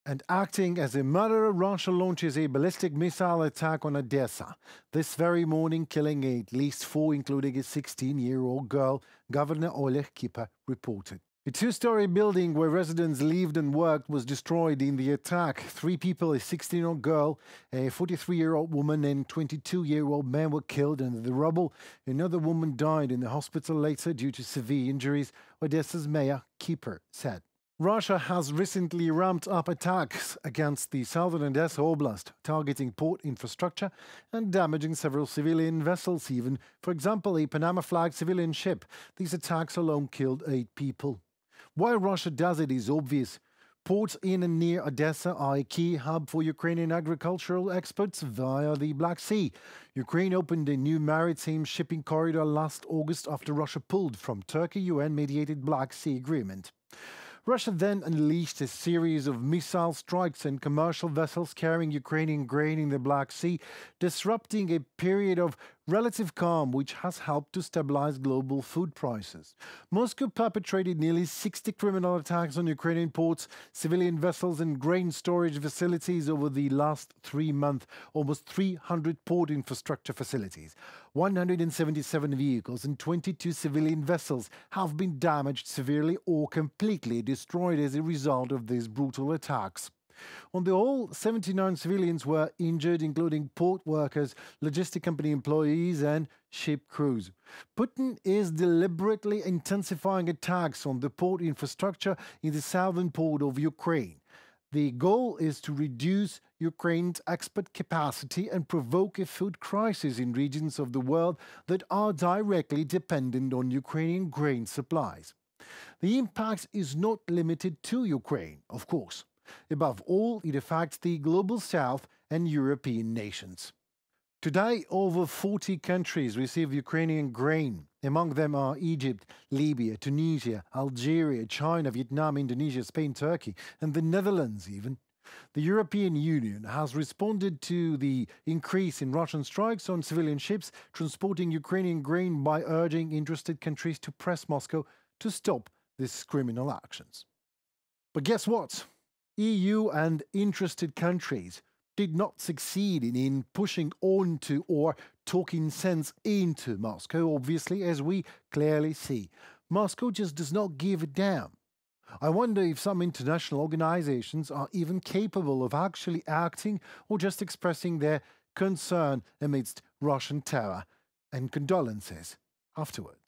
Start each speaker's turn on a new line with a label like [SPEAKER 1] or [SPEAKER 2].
[SPEAKER 1] And acting as a murderer, Russia launches a ballistic missile attack on Odessa this very morning, killing at least four, including a 16-year-old girl, Governor Oleg Kiper reported. A two-story building where residents lived and worked was destroyed in the attack. Three people, a 16-year-old girl, a 43-year-old woman and 22-year-old man were killed in the rubble. Another woman died in the hospital later due to severe injuries, Odessa's mayor Kiper said. Russia has recently ramped up attacks against the southern Odessa Oblast, targeting port infrastructure and damaging several civilian vessels even. For example, a Panama-flagged civilian ship. These attacks alone killed 8 people. Why Russia does it is obvious. Ports in and near Odessa are a key hub for Ukrainian agricultural exports via the Black Sea. Ukraine opened a new maritime shipping corridor last August after Russia pulled from Turkey UN-mediated Black Sea Agreement. Russia then unleashed a series of missile strikes and commercial vessels carrying Ukrainian grain in the Black Sea, disrupting a period of relative calm which has helped to stabilize global food prices. Moscow perpetrated nearly 60 criminal attacks on Ukrainian ports, civilian vessels and grain storage facilities over the last 3 months, almost 300 port infrastructure facilities. 177 vehicles and 22 civilian vessels have been damaged severely or completely destroyed as a result of these brutal attacks. On the whole, 79 civilians were injured, including port workers, logistic company employees and ship crews. Putin is deliberately intensifying attacks on the port infrastructure in the southern port of Ukraine. The goal is to reduce Ukraine's export capacity and provoke a food crisis in regions of the world that are directly dependent on Ukrainian grain supplies. The impact is not limited to Ukraine, of course. Above all, it affects the Global South and European nations. Today, over 40 countries receive Ukrainian grain. Among them are Egypt, Libya, Tunisia, Algeria, China, Vietnam, Indonesia, Spain, Turkey, and the Netherlands even. The European Union has responded to the increase in Russian strikes on civilian ships transporting Ukrainian grain by urging interested countries to press Moscow to stop these criminal actions. But guess what? EU and interested countries did not succeed in pushing onto or talking sense into Moscow, obviously, as we clearly see. Moscow just does not give a damn. I wonder if some international organizations are even capable of actually acting or just expressing their concern amidst Russian terror and condolences afterwards.